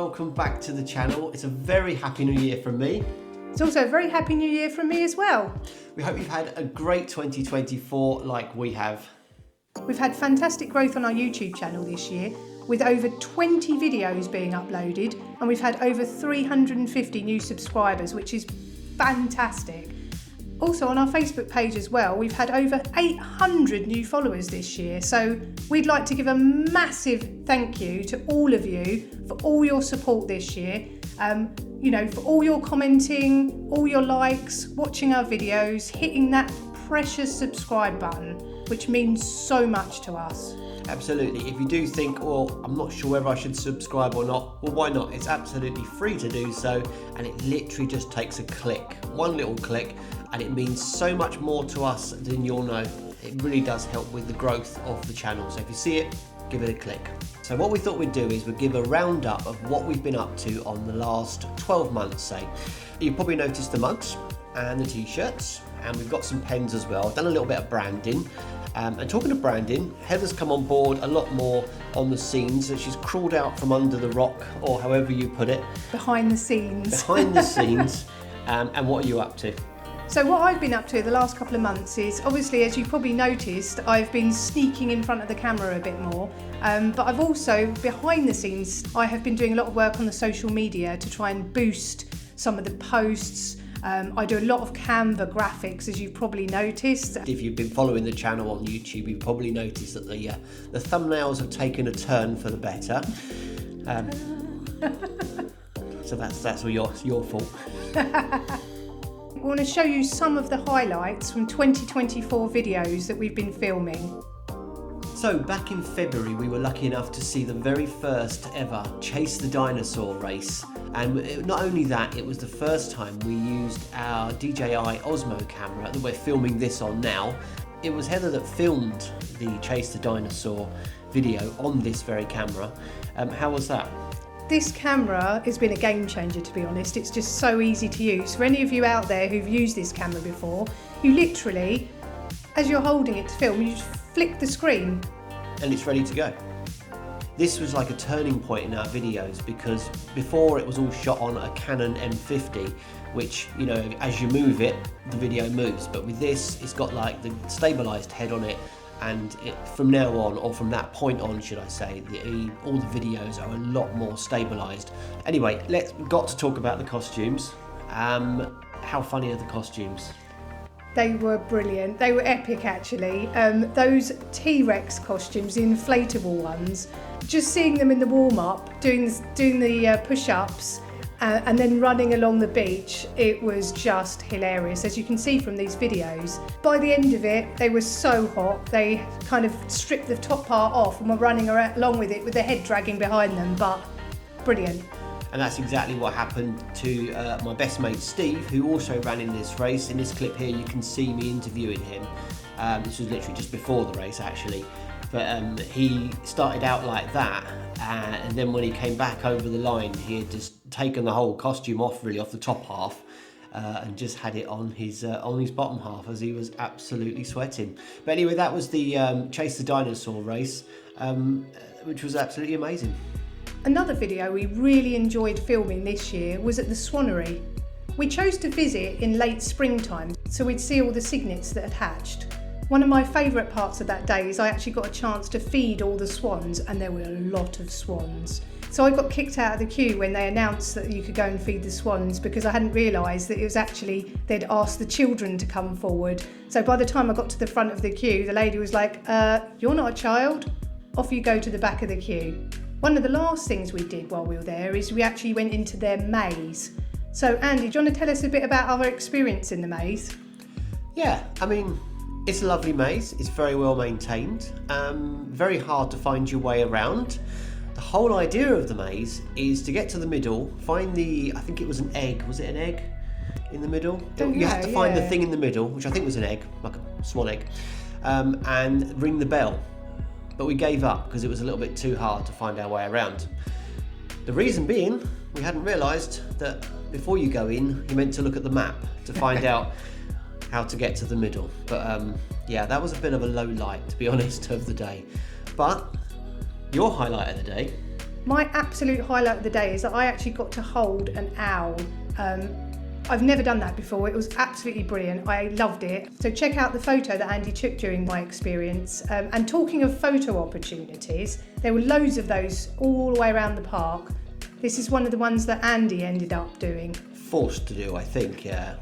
welcome back to the channel. It's a very happy new year from me. It's also a very happy new year from me as well. We hope you've had a great 2024 like we have. We've had fantastic growth on our YouTube channel this year, with over 20 videos being uploaded, and we've had over 350 new subscribers, which is fantastic. Also on our Facebook page as well, we've had over 800 new followers this year, so we'd like to give a massive thank you to all of you for all your support this year. For all your commenting, all your likes, watching our videos, hitting that precious subscribe button, which means so much to us. Absolutely. If you do think, well, I'm not sure whether I should subscribe or not, well, why not? It's absolutely free to do so, and it literally just takes a click, one little click, and it means so much more to us than you'll know. It really does help with the growth of the channel. So if you see it, give it a click. So what we thought we'd do is we'd give a roundup of what we've been up to on the last 12 months, say. You've probably noticed the mugs and the t-shirts, and we've got some pens as well. Done a little bit of branding. And talking of branding, Heather's come on board a lot more on the scenes, and she's crawled out from under the rock, or however you put it. Behind the scenes. Behind the scenes. And what are you up to? So what I've been up to the last couple of months is, obviously, as you probably noticed, I've been sneaking in front of the camera a bit more. But I've also, behind the scenes, I have been doing a lot of work on the social media to try and boost some of the posts. I do a lot of Canva graphics, as you've probably noticed. If you've been following the channel on YouTube, you've probably noticed that the thumbnails have taken a turn for the better. So that's all your fault. I want to show you some of the highlights from 2024 videos that we've been filming. So back in February, we were lucky enough to see the very first ever Chase the Dinosaur race. And not only that, it was the first time we used our DJI Osmo camera that we're filming this on now. It was Heather that filmed the Chase the Dinosaur video on this very camera. How was that? This camera has been a game changer, to be honest. It's just so easy to use. For any of you out there who've used this camera before, you literally, as you're holding it to film, you just flick the screen. And it's ready to go. This was like a turning point in our videos, because before it was all shot on a Canon M50, which, you know, as you move it, the video moves. But with this, it's got like the stabilized head on it, and from now on, or from that point on, should I say, all the videos are a lot more stabilized. Anyway, got to talk about the costumes. How funny are the costumes? They were brilliant. They were epic, actually. Those T-Rex costumes, the inflatable ones, just seeing them in the warm-up, doing the push-ups, and then running along the beach, it was just hilarious, as you can see from these videos. By the end of it, they were so hot, they kind of stripped the top part off and were running along with it with their head dragging behind them, but brilliant. And that's exactly what happened to my best mate Steve, who also ran in this race. In this clip here, you can see me interviewing him. This was literally just before the race, actually. But he started out like that, and then when he came back over the line, he had just taken the whole costume off, really, off the top half, and just had it on his bottom half, as he was absolutely sweating. But anyway, that was the Chase the Dinosaur race, which was absolutely amazing. Another video we really enjoyed filming this year was at the Swannery. We chose to visit in late springtime, so we'd see all the cygnets that had hatched. One of my favourite parts of that day is I actually got a chance to feed all the swans, and there were a lot of swans. So I got kicked out of the queue when they announced that you could go and feed the swans, because I hadn't realised that it was actually, they'd asked the children to come forward. So by the time I got to the front of the queue, the lady was like, you're not a child, off you go to the back of the queue. One of the last things we did while we were there is we actually went into their maze. So Andy, do you want to tell us a bit about our experience in the maze? Yeah, I mean, it's a lovely maze. It's very well maintained. Very hard to find your way around. The whole idea of the maze is to get to the middle, find I think it was an egg. Was it an egg in the middle? You have to find the thing in the middle, which I think was an egg, like a swan egg, and ring the bell. But we gave up because it was a little bit too hard to find our way around. The reason being, we hadn't realised that before you go in, you're meant to look at the map to find out how to get to the middle. But yeah, that was a bit of a low light, to be honest, of the day. But your highlight of the day My absolute highlight of the day is that I actually got to hold an owl. I've never done that before. It was absolutely brilliant. I loved it. So check out the photo that Andy took during my experience. And talking of photo opportunities, there were loads of those all the way around the park. This is one of the ones that Andy ended up doing. Forced to do, I think, yeah.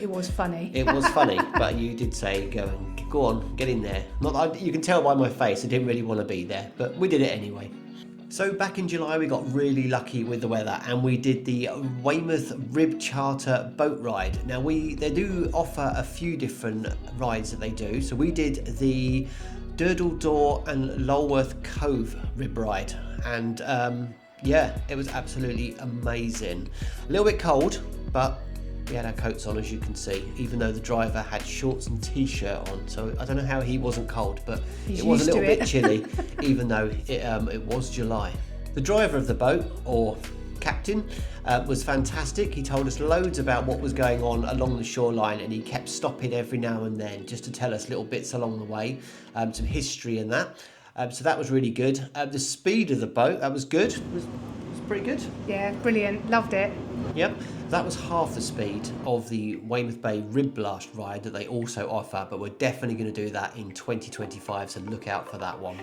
It was funny. It was funny, but you did say go on, get in there. You can tell by my face I didn't really want to be there, but we did it anyway. So back in July we got really lucky with the weather and we did the Weymouth Rib Charter boat ride. Now they do offer a few different rides that they do. So we did the Durdle Door and Lulworth Cove Rib Ride, and yeah, it was absolutely amazing. A little bit cold, but we had our coats on, as you can see, even though the driver had shorts and t-shirt on. So I don't know how he wasn't cold, but it was a little bit chilly, even though it was July. The driver of the boat, or captain, was fantastic. He told us loads about what was going on along the shoreline, and he kept stopping every now and then just to tell us little bits along the way, some history and that. So that was really good. The speed of the boat, that was good. It was pretty good. Yeah, brilliant. Loved it. Yep, that was half the speed of the Weymouth Bay Rib Blast ride that they also offer, but we're definitely going to do that in 2025, so look out for that one.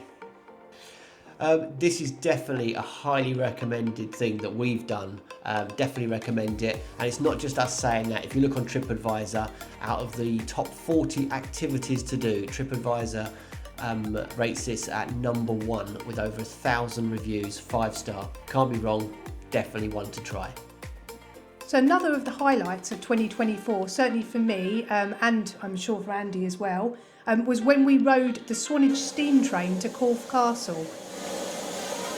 This is definitely a highly recommended thing that we've done. Definitely recommend it, and it's not just us saying that. If you look on TripAdvisor, out of the top 40 activities to do, TripAdvisor rates this at number 1 with over 1,000 reviews, 5-star. Can't be wrong, definitely one to try. So another of the highlights of 2024, certainly for me, and I'm sure for Andy as well, was when we rode the Swanage steam train to Corfe Castle.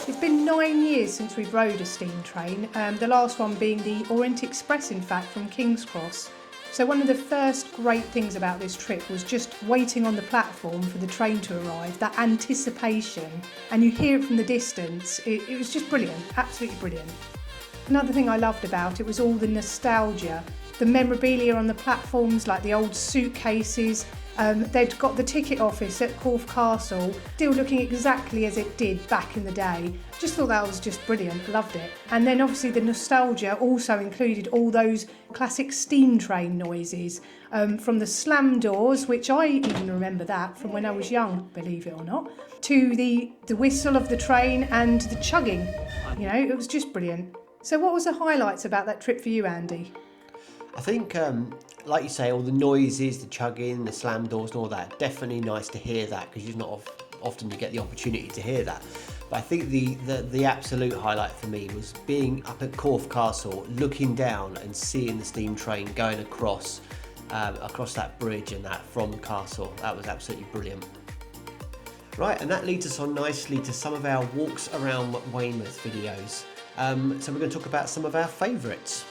It's been 9 years since we've rode a steam train, the last one being the Orient Express, in fact, from King's Cross. So one of the first great things about this trip was just waiting on the platform for the train to arrive, that anticipation, and you hear it from the distance. It was just brilliant, absolutely brilliant. Another thing I loved about it was all the nostalgia, the memorabilia on the platforms, like the old suitcases. They'd got the ticket office at Corfe Castle still looking exactly as it did back in the day. Just thought that was just brilliant, loved it. And then obviously the nostalgia also included all those classic steam train noises, from the slam doors, which I even remember that from when I was young, believe it or not, to the whistle of the train and the chugging. You know, it was just brilliant. So what was the highlights about that trip for you, Andy? I think, like you say, all the noises, the chugging, the slam doors and all that, definitely nice to hear that, because you're not often you get the opportunity to hear that. But I think the absolute highlight for me was being up at Corfe Castle, looking down and seeing the steam train going across that bridge and that from the castle. That was absolutely brilliant. Right, and that leads us on nicely to some of our walks around Weymouth videos. So we're going to talk about some of our favourites.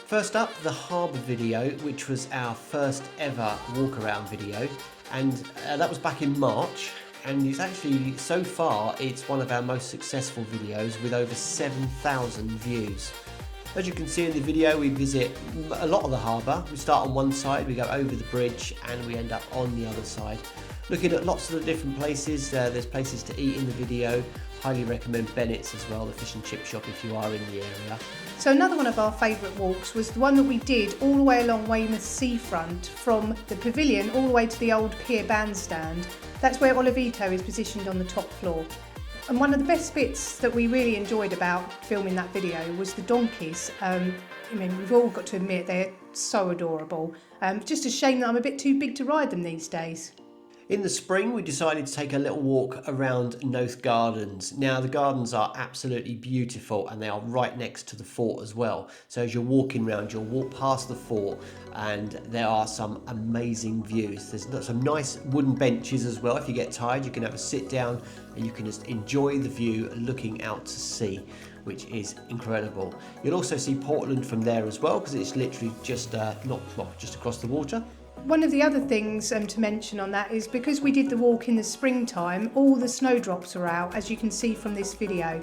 First up, the harbour video, which was our first ever walk around video, and that was back in March, and it's actually, so far, it's one of our most successful videos with over 7,000 views. As you can see in the video, we visit a lot of the harbour. We start on one side, we go over the bridge, and we end up on the other side. Looking at lots of the different places, there's places to eat in the video. Highly recommend Bennett's as well, the fish and chip shop, if you are in the area. So another one of our favourite walks was the one that we did all the way along Weymouth seafront, from the pavilion all the way to the old pier bandstand. That's where Olivito is positioned on the top floor. And one of the best bits that we really enjoyed about filming that video was the donkeys. I mean, we've all got to admit they're so adorable. Just a shame that I'm a bit too big to ride them these days. In the spring, we decided to take a little walk around Nothe Gardens. Now, the gardens are absolutely beautiful, and they are right next to the fort as well. So as you're walking around, you'll walk past the fort, and there are some amazing views. There's some nice wooden benches as well. If you get tired, you can have a sit down and you can just enjoy the view looking out to sea, which is incredible. You'll also see Portland from there as well, because it's literally just just across the water. One of the other things to mention on that is, because we did the walk in the springtime, all the snowdrops are out, as you can see from this video.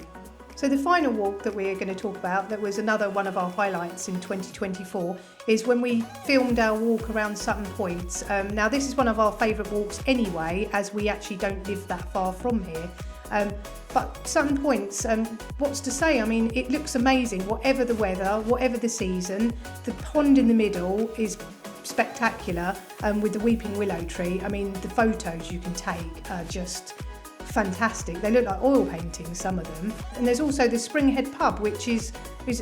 So the final walk that we're going to talk about, that was another one of our highlights in 2024, is when we filmed our walk around Sutton Poyntz. Now this is one of our favourite walks anyway, as we actually don't live that far from here. But Sutton Poyntz, what's to say? I mean, it looks amazing, whatever the weather, whatever the season. The pond in the middle is spectacular, with the weeping willow tree. I mean, the photos you can take are just fantastic. They look like oil paintings, some of them. And there's also the Springhead pub, which is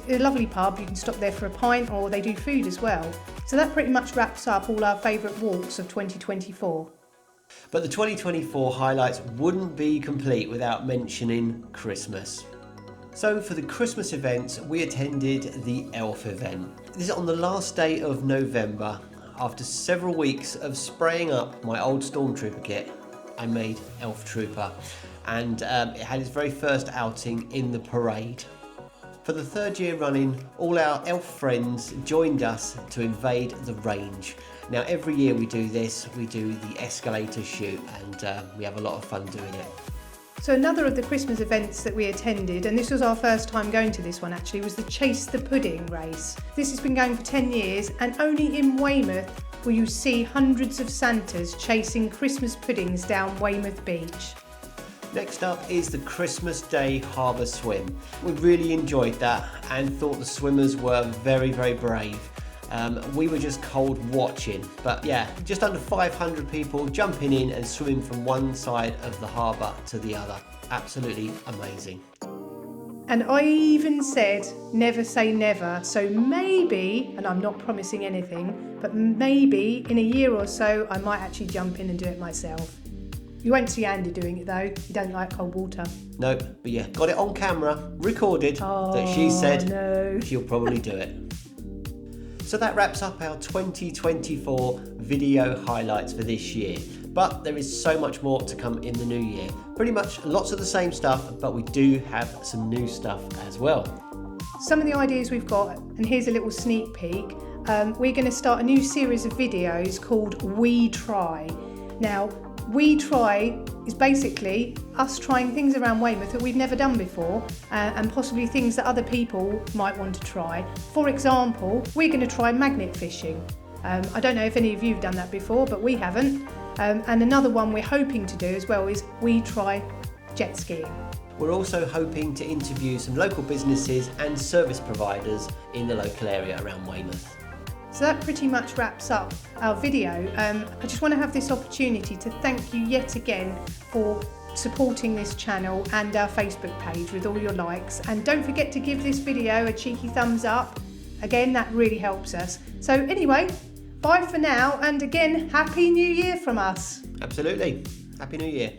a lovely pub. You can stop there for a pint, or they do food as well. So that pretty much wraps up all our favourite walks of 2024. But the 2024 highlights wouldn't be complete without mentioning Christmas. So for the Christmas events, we attended the Elf event. This is on the last day of November. After several weeks of spraying up my old Stormtrooper kit, I made Elf Trooper, and it had its very first outing in the parade. For the third year running, all our elf friends joined us to invade the range. Now every year we do this, we do the escalator shoot, and we have a lot of fun doing it. So another of the Christmas events that we attended, and this was our first time going to this one actually, was the Chase the Pudding race. This has been going for 10 years, and only in Weymouth will you see hundreds of Santas chasing Christmas puddings down Weymouth Beach. Next up is the Christmas Day Harbour Swim. We really enjoyed that and thought the swimmers were very, very brave. We were just cold watching, but yeah, just under 500 people jumping in and swimming from one side of the harbour to the other. Absolutely amazing. And I even said, never say never. So maybe, and I'm not promising anything, but maybe in a year or so, I might actually jump in and do it myself. You won't see Andy doing it though. He don't like cold water. Nope, but yeah, got it on camera, recorded, that she said she'll probably do it. So that wraps up our 2024 video highlights for this year. But there is so much more to come in the new year. Pretty much lots of the same stuff, but we do have some new stuff as well. Some of the ideas we've got, and here's a little sneak peek, we're going to start a new series of videos called We Try. Now, We Try is basically us trying things around Weymouth that we've never done before, and possibly things that other people might want to try. For example, we're going to try magnet fishing. I don't know if any of you have done that before, but we haven't. And another one we're hoping to do as well is We Try jet skiing. We're also hoping to interview some local businesses and service providers in the local area around Weymouth. So that pretty much wraps up our video. I just want to have this opportunity to thank you yet again for supporting this channel and our Facebook page with all your likes. And don't forget to give this video a cheeky thumbs up. Again, that really helps us. So anyway, bye for now, and again, Happy New Year from us. Absolutely. Happy New Year.